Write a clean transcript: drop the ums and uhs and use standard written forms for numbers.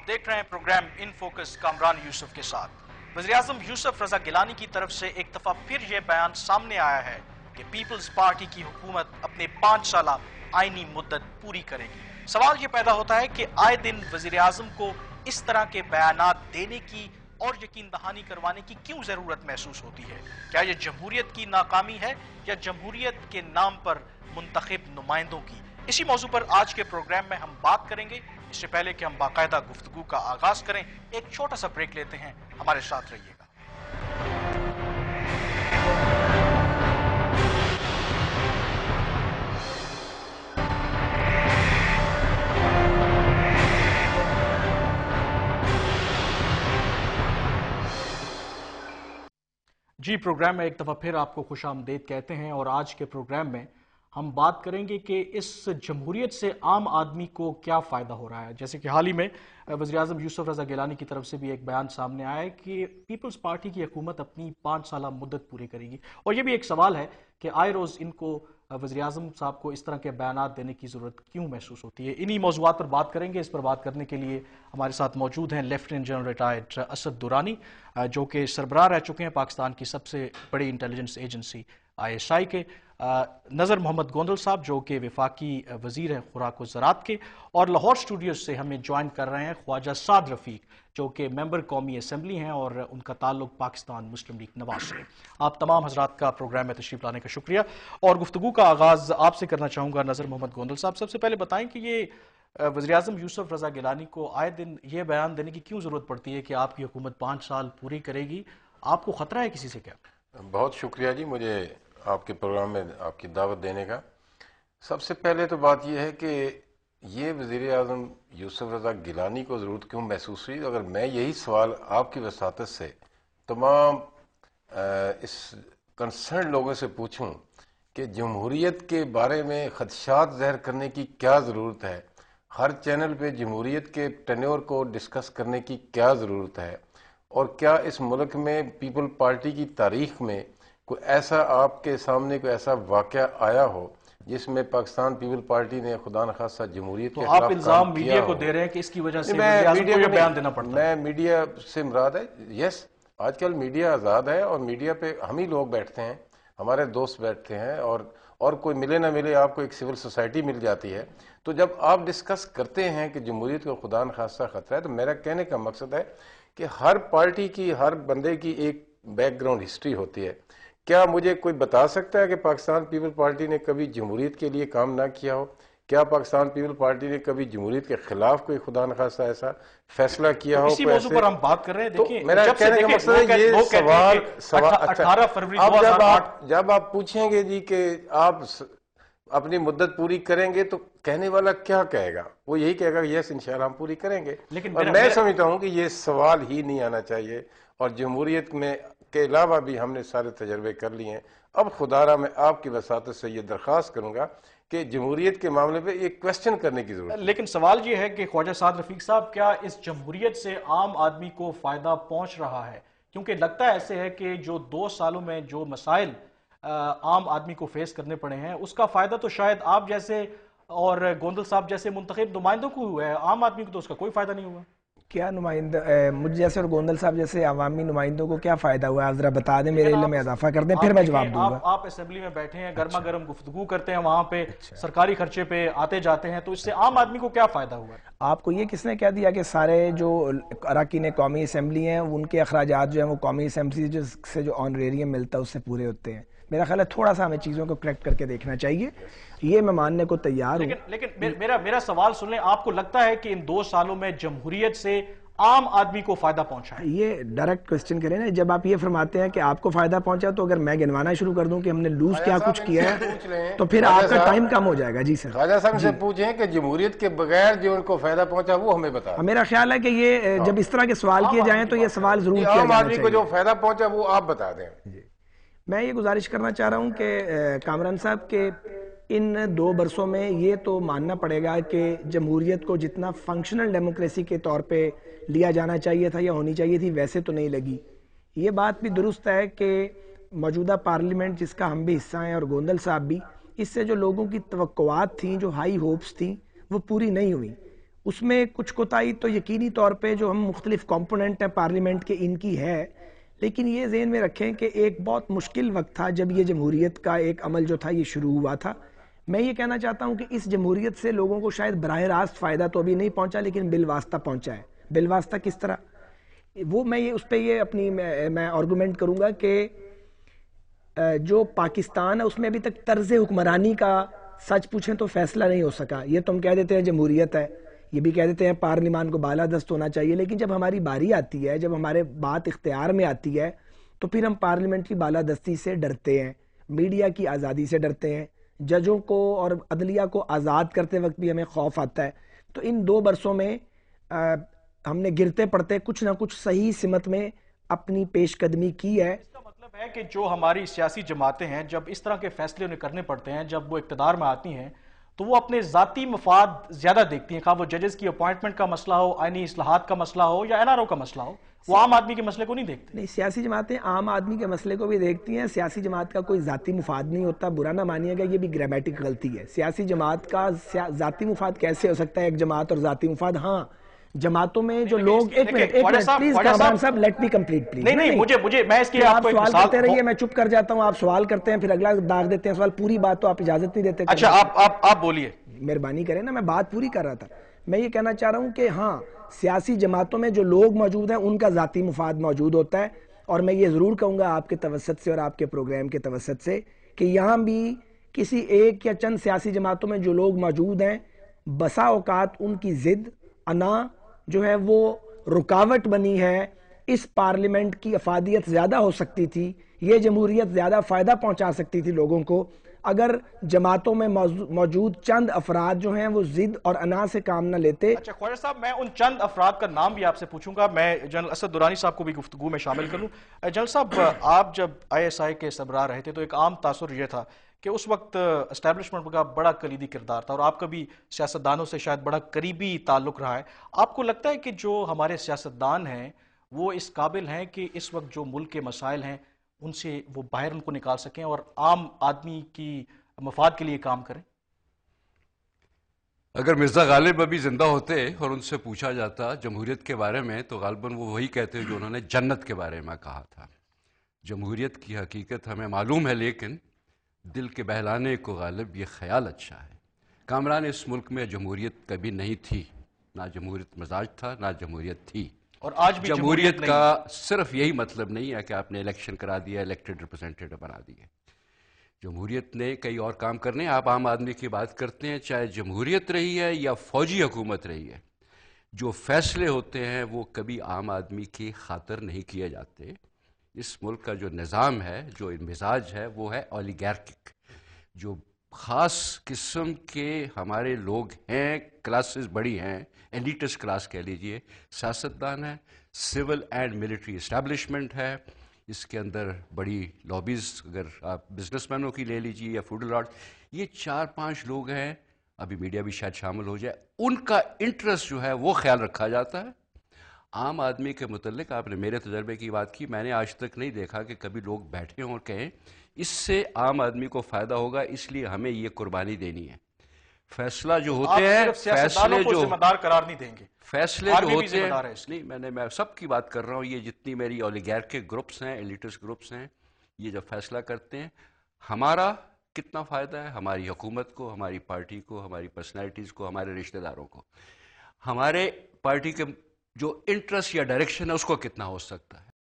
आप देख रहे हैं program in focus Kamran Yusuf के साथ। वज़ीर-ए-आज़म यूसुफ रज़ा गिलानी की तरफ से एक दफा फिर यह बयान सामने आया है कि पीपल्स पार्टी की हुकूमत अपने 5 साला आईनी मुद्दत पूरी करेगी। सवाल ये पैदा होता है कि आए दिन वज़ीर-ए-आज़म को इस तरह के बयानात देने की और यकीन दहानी करवाने की क्यों जरूरत महसूस होती है? क्या यह जमहूरियत की नाकामी है या जमहूरियत के नाम पर मुंतखब नुमाइंदों की? इसी मौजू पर आज के प्रोग्राम में हम बात करेंगे। इससे पहले कि हम बाकायदा गुफ्तगू का आगाज करें, एक छोटा सा ब्रेक लेते हैं। हमारे साथ रहिएगा। जी, प्रोग्राम में एक दफ़ा फिर आपको खुशामदीद कहते हैं और आज के प्रोग्राम में हम बात करेंगे कि इस जमहूरियत से आम आदमी को क्या फ़ायदा हो रहा है। जैसे कि हाल ही में वज़ीर-ए-आज़म यूसुफ रज़ा गिलानी की तरफ से भी एक बयान सामने आया है कि पीपल्स पार्टी की हुकूमत अपनी 5 साला मुद्दत पूरी करेगी, और ये भी एक सवाल है कि आए रोज़ इनको वज़ीर-ए-आज़म साहब को इस तरह के बयानात देने की ज़रूरत क्यों महसूस होती है। इन्हीं मौज़ूआत पर बात करेंगे। इस पर बात करने के लिए हमारे साथ मौजूद हैं lieutenant general retired Asad Durrani, जो कि सरबराह रह चुके हैं पाकिस्तान की सबसे बड़ी इंटेलिजेंस एजेंसी ISI के, नज़र मोहम्मद गोंदल साहब जो कि वफाकी वज़ीर हैं खुराक व ज़राअत के, और लाहौर स्टूडियो से हमें ज्वाइन कर रहे हैं ख्वाजा साद रफ़ीक जो कि मेंबर कौमी असम्बली हैं और उनका ताल्लुक पाकिस्तान मुस्लिम लीग नवाज से। आप तमाम हजरात का प्रोग्राम में तशरीफ़ लाने का शुक्रिया, और गुफ्तगू का आगाज़ आपसे करना चाहूँगा नज़र मोहम्मद गोंदल साहब। सबसे पहले बताएं कि ये वज़ीर-ए-आज़म यूसुफ रज़ा गिलानी को आए दिन ये बयान देने की क्यों ज़रूरत पड़ती है कि आपकी हुकूमत 5 साल पूरी करेगी? आपको ख़तरा है किसी से क्या? बहुत शुक्रिया जी, मुझे आपके प्रोग्राम में आपकी दावत देने का। सबसे पहले तो बात यह है कि ये वज़ीर-ए-आज़म यूसुफ रज़ा गिलानी को ज़रूरत क्यों महसूस हुई। अगर मैं यही सवाल आपकी वसातत से तमाम इस कंसर्न लोगों से पूछूं कि जमहूरियत के बारे में खदशात ज़ाहिर करने की क्या ज़रूरत है, हर चैनल पे जमहूरियत के टेन्योर को डिस्कस करने की क्या ज़रूरत है, और क्या इस मुल्क में पीपल पार्टी की तारीख में कोई ऐसा आपके सामने कोई ऐसा वाक़या आया हो जिसमें पाकिस्तान पीपल पार्टी ने खुदा न खास्ता जमहूरियत के खिलाफ आप इल्जाम मीडिया को दे रहे हैं कि इसकी वजह से मीडिया को बयान देना पड़ता है? मैं मीडिया से मुराद है, यस, आजकल मीडिया आज़ाद है और मीडिया पे हम ही लोग बैठते हैं, हमारे दोस्त बैठते हैं, और कोई मिले ना मिले आपको एक सिविल सोसाइटी मिल जाती है। तो जब आप डिस्कस करते हैं कि जमहूरियत को खुदा न खास्ता खतरा है, तो मेरा कहने का मकसद है कि हर पार्टी की, हर बंदे की एक बैकग्राउंड हिस्ट्री होती है। क्या मुझे कोई बता सकता है कि पाकिस्तान पीपल पार्टी ने कभी जमहूरियत के लिए काम ना किया हो? क्या पाकिस्तान पीपल पार्टी ने कभी जमहूरियत के खिलाफ कोई खुदा न खास्ता ऐसा फैसला किया हो? इसी मौजू पर हम बात कर रहे हैं। देखिए, मेरा कहने का मकसद है ये सवाल 18 फरवरी जब आप पूछेंगे जी कि आप अपनी मुद्दत पूरी करेंगे तो कहने वाला क्या कहेगा? वो यही कहेगा यस इंशाल्लाह हम पूरी करेंगे। लेकिन मैं समझता हूँ कि ये सवाल ही नहीं आना चाहिए, और जमहूरियत में के अलावा भी हमने सारे तजर्बे कर लिए हैं। अब खुदारा मैं आपकी वसातत से ये दरख्वास्त करूंगा कि जमहूरियत के मामले पे एक क्वेश्चन करने की जरूरत है। लेकिन सवाल ये है कि ख्वाजा साद रफीक साहब, क्या इस जमहूरियत से आम आदमी को फायदा पहुंच रहा है? क्योंकि लगता है ऐसे है कि जो 2 सालों में जो मसाइल आम आदमी को फेस करने पड़े हैं, उसका फायदा तो शायद आप जैसे और गोंदल साहब जैसे मुंतखब नुमाइंदों को हुआ है, आम आदमी को तो उसका कोई फायदा नहीं हुआ। क्या नुमाइंदा मुझ जैसे और गोंदल साहब जैसे अवामी नुमाइंदों को क्या फायदा हुआ? आप जरा बता दें, मेरे इल्म में इजाफा कर दें, फिर मैं जवाब दूंगा। आप असेंबली में बैठे हैं, गर्मा गर्म गुफ्तगू करते हैं, वहां पे सरकारी खर्चे पे आते जाते हैं, तो इससे आम आदमी को क्या फायदा हुआ? आपको ये किसने कह दिया कि सारे जो अरकान कौमी असम्बली हैं उनके अखराजात जो हैं वो कौमी असम्बली से जो ऑनरेरियम मिलता है उससे पूरे होते हैं? मेरा ख्याल है थोड़ा सा हमें चीज़ों को करेक्ट करके देखना चाहिए। ये मैं मानने को तैयार हूँ, लेकिन मेरा सवाल सुन लें। आपको लगता है कि इन 2 सालों में जमहूरियत से आम आदमी को फायदा पहुंचा है? ये डायरेक्ट क्वेश्चन करें ना। जब आप ये फरमाते हैं कि आपको फायदा पहुंचा, तो अगर मैं गिनवाना शुरू कर दूं कि हमने लूज क्या कुछ किया है तो फिर आपका टाइम कम हो जाएगा। जी सर, ख्वाजा साहब से पूछें कि जमहूरियत के बगैर जो उनको फायदा पहुंचा वो हमें बता। मेरा ख्याल है कि ये जब इस तरह के सवाल किए जाएं तो ये सवाल जरूर किया आम आदमी को जो फायदा पहुंचा वो आप बता दें। मैं ये गुजारिश करना चाह रहा हूँ कि कामरान साहब के इन 2 बरसों में ये तो मानना पड़ेगा कि जमहूरियत को जितना फंक्शनल डेमोक्रेसी के तौर पे लिया जाना चाहिए था या होनी चाहिए थी, वैसे तो नहीं लगी। ये बात भी दुरुस्त है कि मौजूदा पार्लियामेंट जिसका हम भी हिस्सा हैं और गोंदल साहब भी, इससे जो लोगों की तवक्कुआत थी, जो हाई होप्स थी, वो पूरी नहीं हुई। اس میں کچھ کوتاہی تو یقینی طور پہ جو ہم مختلف کمپوننٹ ہیں پارلیمنٹ کے ان کی ہے، لیکن یہ ذہن میں رکھیں کہ ایک بہت مشکل وقت تھا جب یہ جمہوریت کا ایک عمل جو تھا یہ شروع ہوا تھا. میں یہ کہنا چاہتا ہوں کہ اس جمہوریت سے لوگوں کو شاید براہ راست فائدہ تو ابھی نہیں پہنچا، لیکن بالواسطہ پہنچا ہے. بالواسطہ کس طرح؟ وہ میں اس پہ یہ اپنی میں آرگومنٹ کروں گا کہ جو پاکستان ہے اس میں ابھی تک طرز حکمرانی کا سچ پوچھیں تو فیصلہ نہیں ہو سکا. یہ تو ہم کہہ دیتے ہیں جمہوریت ہے، یہ بھی کہہ دیتے ہیں پارلیمان کو بالادست ہونا چاہیے، لیکن جب ہماری باری آتی ہے، جب ہمارے بات اختیار میں آتی ہے، تو پھر ہم پارلیمنٹری بالادستی سے ڈرتے ہیں، میڈیا کی آزادی سے ڈرتے ہیں، ججوں کو اور عدلیہ کو آزاد کرتے وقت بھی ہمیں خوف آتا ہے. تو ان 2 برسوں میں ہم نے گرتے پڑتے کچھ نہ کچھ صحیح سمت میں اپنی پیش قدمی کی ہے. اس کا مطلب ہے کہ جو ہماری سیاسی جماعتیں ہیں، جب اس طرح کے فیصلے انہیں کرنے پڑتے ہیں، جب وہ اقتدار میں آتی ہیں، تو وہ اپنے ذاتی مفاد زیادہ دیکھتی ہیں، خواہ وہ ججز کی اپوائنٹمنٹ کا مسئلہ ہو، آئینی اصلاحات کا مسئلہ ہو یا NRO کا مسئلہ ہو. وہ عام آدمی کے مسئلے کو نہیں دیکھتے. نہیں، سیاسی جماعتیں عام آدمی کے مسئلے کو بھی دیکھتی ہیں. سیاسی جماعت کا کوئی ذاتی مفاد نہیں ہوتا، برا نہ مانیے گا، یہ بھی گرامیٹک غلطی ہے. سیاسی جماعت کا ذاتی مفاد کیسے ہو سکتا ہے؟ ایک جماعت اور ذاتی مفاد، ہاں جماعتوں میں جو لوگ ایک منٹ پلیز کامران صاحب لیٹ می کمپلیٹ پلیز. نہیں مجھے میں اس کی آپ کو ایک سوال مثال کرتے رہیے، میں چپ کر جاتا ہوں، آپ سوال کرتے ہیں پھر اگلا داغ دیتے ہیں سوال. پوری بات تو آپ اجازت نہیں دیتے. اچھا آپ بولیے. مہربانی کریں نا، میں بات پوری کر رہا تھا. میں یہ کہنا چاہ رہا ہوں کہ ہاں سیاسی جماعتوں میں جو لوگ موجود ہیں ان کا ذاتی مفاد موجود ہوتا ہے، اور میں یہ ضرور کہوں گا آپ کے توسط سے اور آپ کے پروگرام کے توسط سے کہ یہاں بھی کسی ایک یا چند سیاسی جماعتوں میں جو لوگ موجود ہیں، بسا اوقات ان کی ضد انا جو ہے وہ رکاوٹ بنی ہے. اس پارلیمنٹ کی افادیت زیادہ ہو سکتی تھی، یہ جمہوریت زیادہ فائدہ پہنچا سکتی تھی لوگوں کو اگر جماعتوں میں موجود چند افراد جو ہیں وہ ضد اور انا سے کام نہ لیتے. اچھا خواجہ صاحب، میں ان چند افراد کا نام بھی آپ سے پوچھوں گا. میں جنرل اسد درانی صاحب کو بھی گفتگو میں شامل کروں. جنرل صاحب، آپ جب ISI کے سربراہ رہے تھے تو ایک عام تاثر یہ تھا کہ اس وقت اسٹیبلشمنٹ کا بڑا کلیدی کردار تھا، اور آپ کا بھی سیاستدانوں سے شاید بڑا قریبی تعلق رہا ہے. آپ کو لگتا ہے کہ جو ہمارے سیاستدان ہیں وہ اس قابل ہیں کہ اس وقت جو ملک کے مسائل ہیں ان سے وہ باہر ان کو نکال سکیں اور عام آدمی کی مفاد کے لیے کام کریں؟ اگر مرزا غالب ابھی زندہ ہوتے اور ان سے پوچھا جاتا جمہوریت کے بارے میں تو غالباً وہ وہی کہتے جو انہوں نے جنت کے بارے میں کہا تھا. جمہوریت کی حقیقت ہمیں معلوم ہے، لیکن دل کے بہلانے کو غالب یہ خیال اچھا ہے. کامران، اس ملک میں جمہوریت کبھی نہیں تھی، نہ جمہوریت مزاج تھا نہ جمہوریت تھی. اور آج بھی جمہوریت کا صرف یہی مطلب نہیں ہے کہ آپ نے الیکشن کرا دیا، الیکٹڈ ریپرزینٹیٹو بنا دیے. جمہوریت نے کئی اور کام کرنے. آپ عام آدمی کی بات کرتے ہیں، چاہے جمہوریت رہی ہے یا فوجی حکومت رہی ہے، جو فیصلے ہوتے ہیں وہ کبھی عام آدمی کی خاطر نہیں کیے جاتے. اس ملک کا جو نظام ہے، جو مزاج ہے، وہ ہے اولیگارکک. جو خاص قسم کے ہمارے لوگ ہیں، کلاسز بڑی ہیں، ایلیٹس کلاس کہہ لیجئے، سیاستدان ہیں، سول اینڈ ملٹری اسٹیبلشمنٹ ہے. اس کے اندر بڑی لابیز، اگر آپ بزنس مینوں کی لے لیجیے یا فوڈ لارڈ، یہ 4-5 لوگ ہیں، ابھی میڈیا بھی شاید شامل ہو جائے، ان کا انٹرسٹ جو ہے وہ خیال رکھا جاتا ہے. عام آدمی کے متعلق آپ نے میرے تجربے کی بات کی، میں نے آج تک نہیں دیکھا کہ کبھی لوگ بیٹھے ہوں اور کہیں اس سے عام آدمی کو فائدہ ہوگا اس لیے ہمیں یہ قربانی دینی ہے. فیصلہ جو ہوتے ہیں، فیصلے جو ذمہ دار قرار نہیں دیں گے، فیصلے جو ہوتے ہیں، نہیں میں سب کی بات کر رہا ہوں. یہ جتنی میری اولیگارکک گروپس ہیں، ایلیٹس گروپس ہیں، یہ جب فیصلہ کرتے ہیں ہمارا کتنا فائدہ ہے، ہماری حکومت کو، ہماری پارٹی کو، ہماری پرسنالٹیز کو، ہمارے رشتہ داروں کو، ہمارے پارٹی کے جو انٹرسٹ یا ڈائریکشن ہے اس کو کتنا ہو سکتا ہے.